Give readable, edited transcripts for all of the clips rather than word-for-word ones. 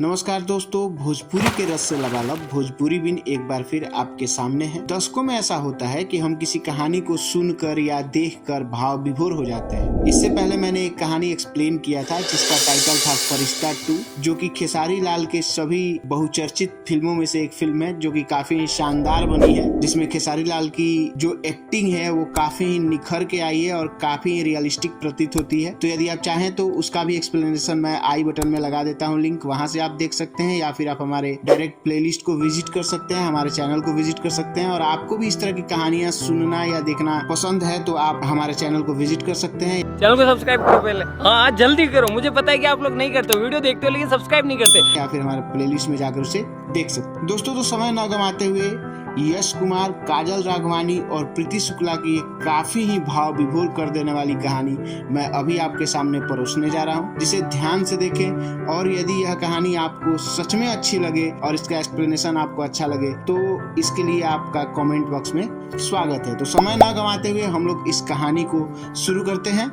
नमस्कार दोस्तों, भोजपुरी के रस से लबालब भोजपुरी बिन एक बार फिर आपके सामने है। दशकों में ऐसा होता है कि हम किसी कहानी को सुनकर या देखकर भाव विभोर हो जाते हैं। इससे पहले मैंने एक कहानी एक्सप्लेन किया था जिसका टाइटल था फरिश्ता 2, जो कि खेसारी लाल के सभी बहुचर्चित फिल्मों में से एक फिल्म है जो कि काफी शानदार बनी है, जिसमें खेसारी लाल की जो एक्टिंग है वो काफी निखर के आई है और काफी रियलिस्टिक प्रतीत होती है। तो यदि आप चाहें तो उसका भी एक्सप्लेनेशन मैं आई बटन में लगा देता हूँ लिंक, वहां से आप देख सकते हैं, या फिर आप हमारे डायरेक्ट प्लेलिस्ट को विजिट कर सकते हैं, हमारे चैनल को विजिट कर सकते हैं। और आपको भी इस तरह की कहानियां सुनना या देखना पसंद है तो आप हमारे चैनल को विजिट कर सकते हैं। चैनल को सब्सक्राइब करो पहले, हाँ जल्दी करो। मुझे पता है कि आप लोग नहीं करते, वीडियो देखते हो लेकिन सब्सक्राइब नहीं करते, या फिर हमारे प्लेलिस्ट में जाकर उसे देख सकते हैं। दोस्तों, तो समय न गंवाते हुए यश कुमार, काजल राघवानी और प्रीति शुक्ला की एक काफी ही भाव विभोर कर देने वाली कहानी मैं अभी आपके सामने परोसने जा रहा हूं, जिसे ध्यान से देखें। और यदि यह कहानी आपको सच में अच्छी लगे और इसका एक्सप्लेनेशन आपको अच्छा लगे तो इसके लिए आपका कमेंट बॉक्स में स्वागत है। तो समय न गंवाते हुए हम लोग इस कहानी को शुरू करते हैं।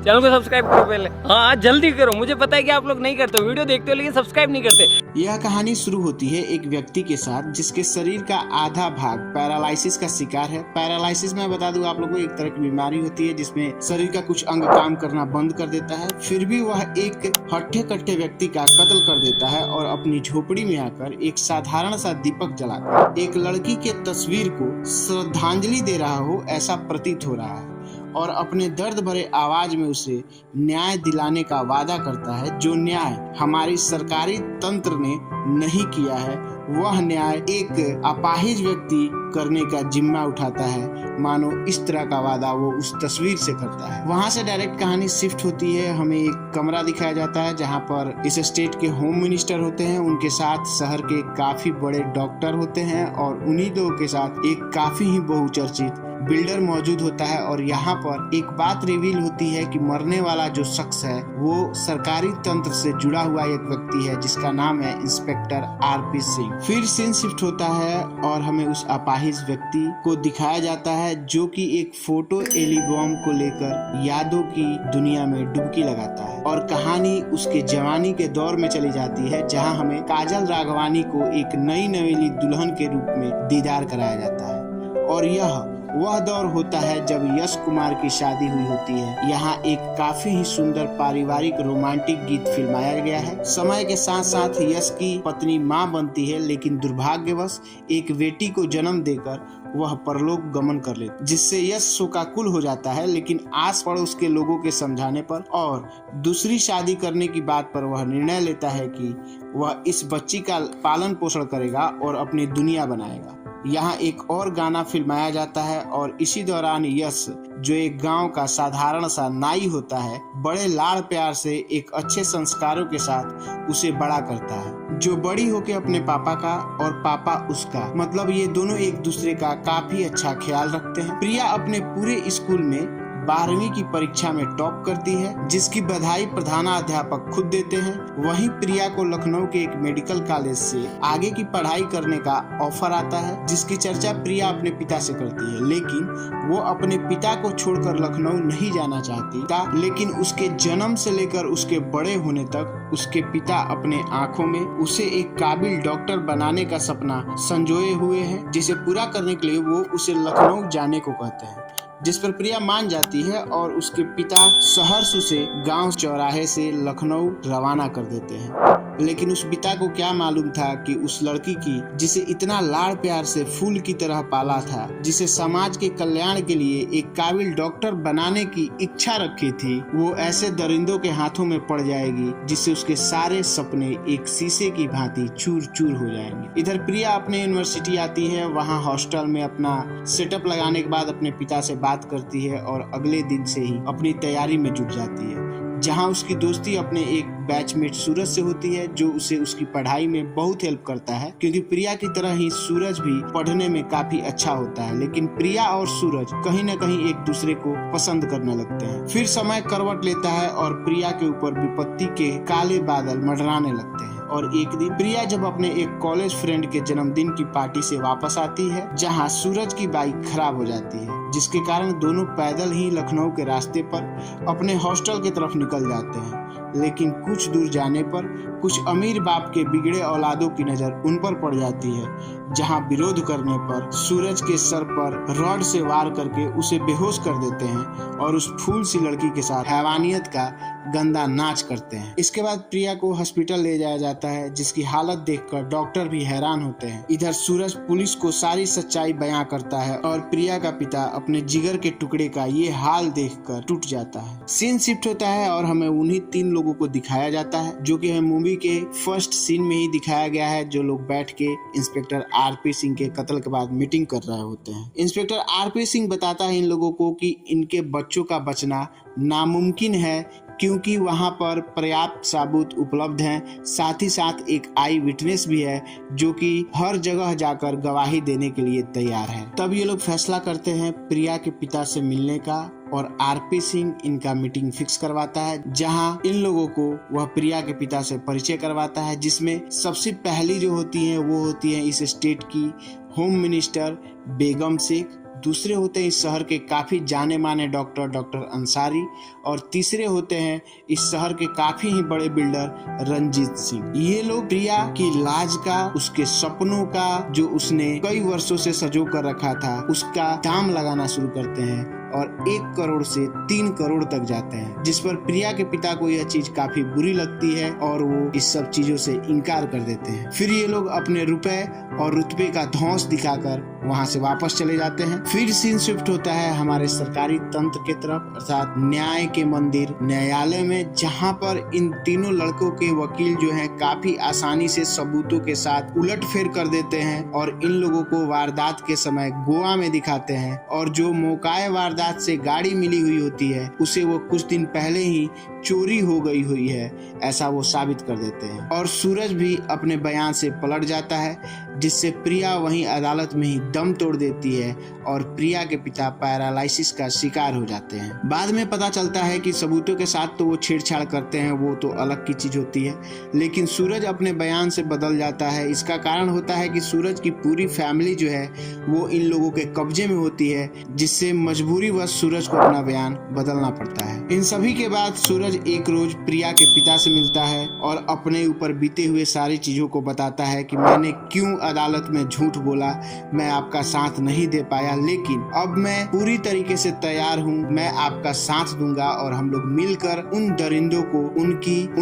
चैनल को सब्सक्राइब करो पहले, हाँ जल्दी करो। मुझे पता है कि आप लोग नहीं करते, वीडियो देखते हो लेकिन सब्सक्राइब नहीं करते। यह कहानी शुरू होती है एक व्यक्ति के साथ जिसके शरीर का आधा भाग पैरालिसिस का शिकार है। पैरालिसिस मैं बता दूं आप लोगों को, एक तरह की बीमारी होती है जिसमें शरीर का कुछ अंग काम करना बंद कर देता है। फिर भी वह एक हट्ठे कट्ठे व्यक्ति का कत्ल कर देता है और अपनी झोपड़ी में आकर एक साधारण सा दीपक जलाता है। एक लड़की के तस्वीर को श्रद्धांजलि दे रहा हो ऐसा प्रतीत हो रहा है और अपने दर्द भरे आवाज में उसे न्याय दिलाने का वादा करता है। जो न्याय हमारी सरकारी तंत्र ने नहीं किया है, वह न्याय एक अपाहिज व्यक्ति करने का जिम्मा उठाता है। मानो इस तरह का वादा वो उस तस्वीर से करता है। वहां से डायरेक्ट कहानी शिफ्ट होती है। हमें एक कमरा दिखाया जाता है जहां पर इस स्टेट के होम मिनिस्टर होते हैं, उनके साथ शहर के काफी बड़े डॉक्टर होते हैं और उन्हीं दो के साथ एक काफी ही बहुचर्चित बिल्डर मौजूद होता है। और यहाँ पर एक बात रिवील होती है कि मरने वाला जो शख्स है वो सरकारी तंत्र से जुड़ा हुआ एक व्यक्ति है जिसका नाम है इंस्पेक्टर आरपी सिंह। फिर सीन शिफ्ट होता है और हमें उस अपाहिज व्यक्ति को दिखाया जाता है जो कि एक फोटो एल्बम को लेकर यादों की दुनिया में डुबकी लगाता है। और कहानी उसके जवानी के दौर में चली जाती है जहाँ हमें काजल राघवानी को एक नई नवेली दुल्हन के रूप में दीदार कराया जाता है। और यह वह दौर होता है जब यश कुमार की शादी हुई होती है। यहाँ एक काफी ही सुंदर पारिवारिक रोमांटिक गीत फिल्माया गया है। समय के साथ साथ यश की पत्नी मां बनती है, लेकिन दुर्भाग्यवश एक बेटी को जन्म देकर वह परलोक गमन कर लेती, जिससे यश शोकाकुल हो जाता है। लेकिन आस पड़ोस के लोगों के समझाने पर और दूसरी शादी करने की बात पर वह निर्णय लेता है कि वह इस बच्ची का पालन पोषण करेगा और अपनी दुनिया बनाएगा। यहाँ एक और गाना फिल्माया जाता है और इसी दौरान यश, जो एक गांव का साधारण सा नाई होता है, बड़े लाड़ प्यार से एक अच्छे संस्कारों के साथ उसे बड़ा करता है, जो बड़ी होके अपने पापा का और पापा उसका, मतलब ये दोनों एक दूसरे का काफी अच्छा ख्याल रखते हैं। प्रिया अपने पूरे स्कूल में 12वीं की परीक्षा में टॉप करती है, जिसकी बधाई प्रधानाध्यापक खुद देते हैं। वहीं प्रिया को लखनऊ के एक मेडिकल कॉलेज से आगे की पढ़ाई करने का ऑफर आता है, जिसकी चर्चा प्रिया अपने पिता से करती है। लेकिन वो अपने पिता को छोड़कर लखनऊ नहीं जाना चाहती था, लेकिन उसके जन्म से लेकर उसके बड़े होने तक उसके पिता अपने आंखों में उसे एक काबिल डॉक्टर बनाने का सपना संजोए हुए हैं, जिसे पूरा करने के लिए वो उसे लखनऊ जाने को कहते हैं। जिस पर प्रिया मान जाती है और उसके पिता सहर्ष उसे गांव चौराहे से लखनऊ रवाना कर देते हैं। लेकिन उस पिता को क्या मालूम था कि उस लड़की की, जिसे इतना लाड़ प्यार से फूल की तरह पाला था, जिसे समाज के कल्याण के लिए एक काबिल डॉक्टर बनाने की इच्छा रखी थी, वो ऐसे दरिंदों के हाथों में पड़ जाएगी जिससे उसके सारे सपने एक शीशे की भांति चूर चूर हो जाएंगे। इधर प्रिया अपने यूनिवर्सिटी आती है, वहाँ हॉस्टल में अपना सेटअप लगाने के बाद अपने पिता से बात करती है और अगले दिन से ही अपनी तैयारी में जुट जाती है, जहां उसकी दोस्ती अपने एक बैचमेट सूरज से होती है, जो उसे उसकी पढ़ाई में बहुत हेल्प करता है, क्योंकि प्रिया की तरह ही सूरज भी पढ़ने में काफी अच्छा होता है। लेकिन प्रिया और सूरज कहीं न कहीं एक दूसरे को पसंद करने लगते हैं। फिर समय करवट लेता है और प्रिया के ऊपर विपत्ति के काले बादल मंडराने लगते हैं। और एक दिन प्रिया जब अपने एक कॉलेज फ्रेंड के जन्मदिन की पार्टी से वापस आती है, जहां सूरज की बाइक खराब हो जाती है, जिसके कारण दोनों पैदल ही लखनऊ के रास्ते पर अपने हॉस्टल की तरफ निकल जाते हैं। लेकिन कुछ दूर जाने पर कुछ अमीर बाप के बिगड़े औलादों की नजर उन पर पड़ जाती है, जहां विरोध करने पर सूरज के सर पर रॉड से वार करके उसे बेहोश कर देते हैं और उस फूल सी लड़की के साथ हैवानियत का गंदा नाच करते हैं। इसके बाद प्रिया को हॉस्पिटल ले जाया जाता है, जिसकी हालत देखकर डॉक्टर भी हैरान होते हैं। इधर सूरज पुलिस को सारी सच्चाई बयां करता है और प्रिया का पिता अपने जिगर के टुकड़े का ये हाल देखकर टूट जाता है। सीन शिफ्ट होता है और हमें उन्हीं 3 लोगों को दिखाया जाता है, जो कि हमें मूवी के फर्स्ट सीन में ही दिखाया गया है, जो लोग बैठ के इंस्पेक्टर आरपी सिंह के कत्ल के बाद मीटिंग कर रहे होते हैं। इंस्पेक्टर आरपी सिंह बताता है इन लोगों को कि इनके बच्चों का बचना नामुमकिन है, क्योंकि वहां पर पर्याप्त सबूत उपलब्ध हैं। साथ ही साथ एक आई विटनेस भी है, जो कि हर जगह जाकर गवाही देने के लिए तैयार है। तब ये लोग फैसला करते हैं प्रिया के पिता से मिलने का, और आरपी सिंह इनका मीटिंग फिक्स करवाता है, जहां इन लोगों को वह प्रिया के पिता से परिचय करवाता है, जिसमें सबसे पहली जो होती है वो होती है इस स्टेट की होम मिनिस्टर बेगम शेख, दूसरे होते हैं इस शहर के काफी जाने माने डॉक्टर अंसारी, और तीसरे होते हैं इस शहर के काफी ही बड़े बिल्डर रंजीत सिंह। ये लोग प्रिया की लाज का, उसके सपनों का, जो उसने कई वर्षों से संजो कर रखा था, उसका दाम लगाना शुरू करते हैं और 1 करोड़ से 3 करोड़ तक जाते हैं, जिस पर प्रिया के पिता को यह चीज काफी बुरी लगती है और वो इस सब चीजों से इनकार कर देते हैं। फिर ये लोग अपने रुपए और रुतबे का धौंस दिखाकर वहां से वापस चले जाते हैं। फिर सीन शिफ्ट होता है हमारे सरकारी तंत्र के तरफ, अर्थात न्याय के मंदिर न्यायालय में, जहां पर इन तीनों लड़कों के वकील जो हैं काफी आसानी से सबूतों के साथ उलटफेर कर देते हैं और इन लोगों को वारदात के समय गोवा में दिखाते हैं, और जो मौकाए वारदात से गाड़ी मिली हुई होती है उसे वो कुछ दिन पहले ही चोरी हो गई हुई है, ऐसा वो साबित कर देते हैं। और सूरज भी अपने बयान से पलट जाता है, जिससे प्रिया वहीं अदालत में ही दम तोड़ देती है और प्रिया के पिता पैरालाइसिस का शिकार हो जाते हैं। बाद में पता चलता है कि सबूतों के साथ तो वो छेड़छाड़ करते हैं, वो तो अलग की चीज होती है, लेकिन सूरज अपने बयान से बदल जाता है। इसका कारण होता है कि सूरज की पूरी फैमिली जो है वो इन लोगों के कब्जे में होती है, जिससे मजबूरी वश सूरज को अपना बयान बदलना पड़ता है। इन सभी के बाद सूरज एक रोज प्रिया के पिता से मिलता है और अपने ऊपर बीते हुए सारी चीजों को बताता है कि मैंने क्यों अदालत में झूठ बोला, मैं आपका साथ नहीं दे पाया, लेकिन अब मैं पूरी तरीके से तैयार हूँ, मैं आपका साथ दूंगा और हम लोग मिलकर उन दरिंदों को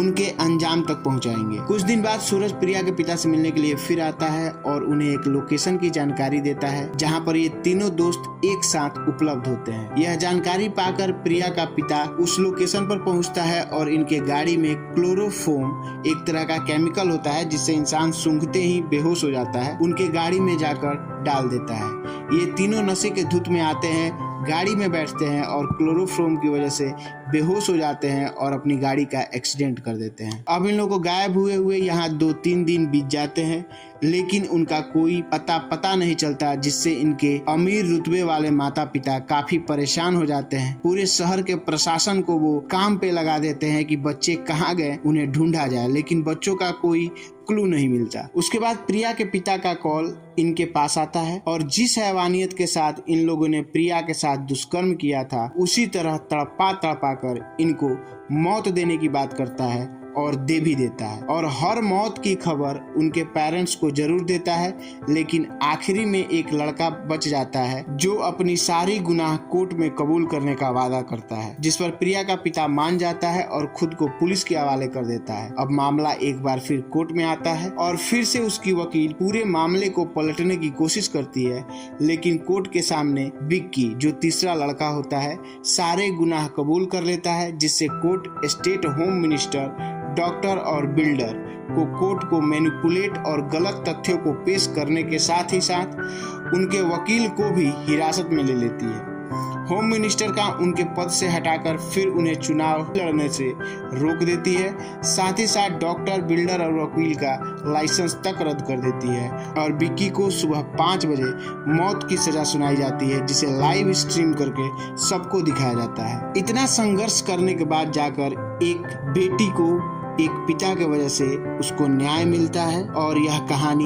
उनके अंजाम तक पहुँचाएंगे। कुछ दिन बाद सूरज प्रिया के पिता से मिलने के लिए फिर आता है और उन्हें एक लोकेशन की जानकारी देता है, जहाँ पर ये तीनों दोस्त एक साथ उपलब्ध होते हैं। यह जानकारी पाकर प्रिया का पिता उस लोकेशन पर पहुँचता है और इनके गाड़ी में क्लोरोफोम, एक तरह का केमिकल होता है जिससे इंसान सूंघते ही बेहोश हो जाता है, उनके गाड़ी में जाकर डाल देता है। ये तीनों नशे के धुत में आते हैं, गाड़ी में बैठते हैं और क्लोरोफॉर्म की वजह से बेहोश हो जाते हैं और अपनी गाड़ी का एक्सीडेंट कर देते हैं। अब इन लोगों को गायब हुए यहाँ 2-3 दिन बीत जाते हैं, लेकिन उनका कोई पता नहीं चलता, जिससे इनके अमीर रुतबे वाले माता पिता काफी परेशान हो जाते हैं। पूरे शहर के प्रशासन को वो काम पे लगा देते हैं कि बच्चे कहाँ गए, उन्हें ढूंढा जाए, लेकिन बच्चों का कोई क्लू नहीं मिलता। उसके बाद प्रिया के पिता का कॉल इनके पास आता है और जिस हैवानियत के साथ इन लोगों ने प्रिया के साथ दुष्कर्म किया था, उसी तरह तड़पा कर इनको मौत देने की बात करता है और दे भी देता है, और हर मौत की खबर उनके पेरेंट्स को जरूर देता है। लेकिन आखिरी में एक लड़का बच जाता है जो अपनी सारी गुनाह कोर्ट में कबूल करने का वादा करता है, जिस पर प्रिया का पिता मान जाता है और खुद को पुलिस के हवाले कर देता है। अब मामला एक बार फिर कोर्ट में आता है और फिर से उसकी वकील पूरे मामले को पलटने की कोशिश करती है, लेकिन कोर्ट के सामने विक्की, जो तीसरा लड़का होता है, सारे गुनाह कबूल कर लेता है, जिससे court state home minister, doctor और बिल्डर को कोर्ट को मैनिपुलेट और गलत तथ्यों को पेश करने के साथ ही साथ उनके वकील को भी हिरासत में ले लेती है। होम मिनिस्टर का उनके पद से हटाकर फिर उन्हें चुनाव लड़ने से रोक देती है, साथ ही साथ डॉक्टर, बिल्डर और वकील का लाइसेंस तक रद्द कर देती है और विक्की को सुबह 5 बजे मौत की सजा सुनाई जाती है, जिसे लाइव स्ट्रीम करके सबको दिखाया जाता है। इतना संघर्ष करने के बाद जाकर एक बेटी को एक पिता के वजह से उसको न्याय मिलता है और यह कहानी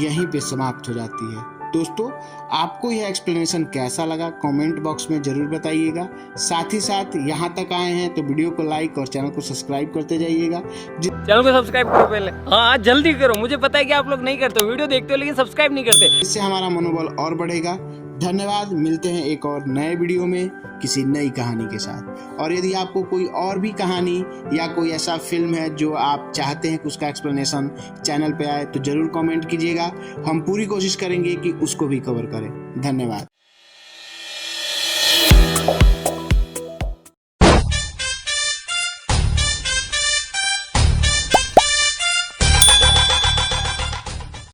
यहीं पे समाप्त हो जाती है। दोस्तों, आपको यह एक्सप्लेनेशन कैसा लगा कमेंट बॉक्स में जरूर बताइएगा। साथ ही साथ यहाँ तक आए हैं तो वीडियो को लाइक और चैनल को सब्सक्राइब करते जाइएगा। चैनल को सब्सक्राइब करो पहले, हाँ जल्दी करो, मुझे पता है कि आप लोग नहीं करते हो, वीडियो देखते हो लेकिन सब्सक्राइब नहीं करते। इससे हमारा मनोबल और बढ़ेगा। धन्यवाद। मिलते हैं एक और नए वीडियो में किसी नई कहानी के साथ। और यदि आपको कोई और भी कहानी या कोई ऐसा फिल्म है जो आप चाहते हैं कि उसका एक्सप्लेनेशन चैनल पे आए तो जरूर कमेंट कीजिएगा। हम पूरी कोशिश करेंगे कि उसको भी कवर करें। धन्यवाद।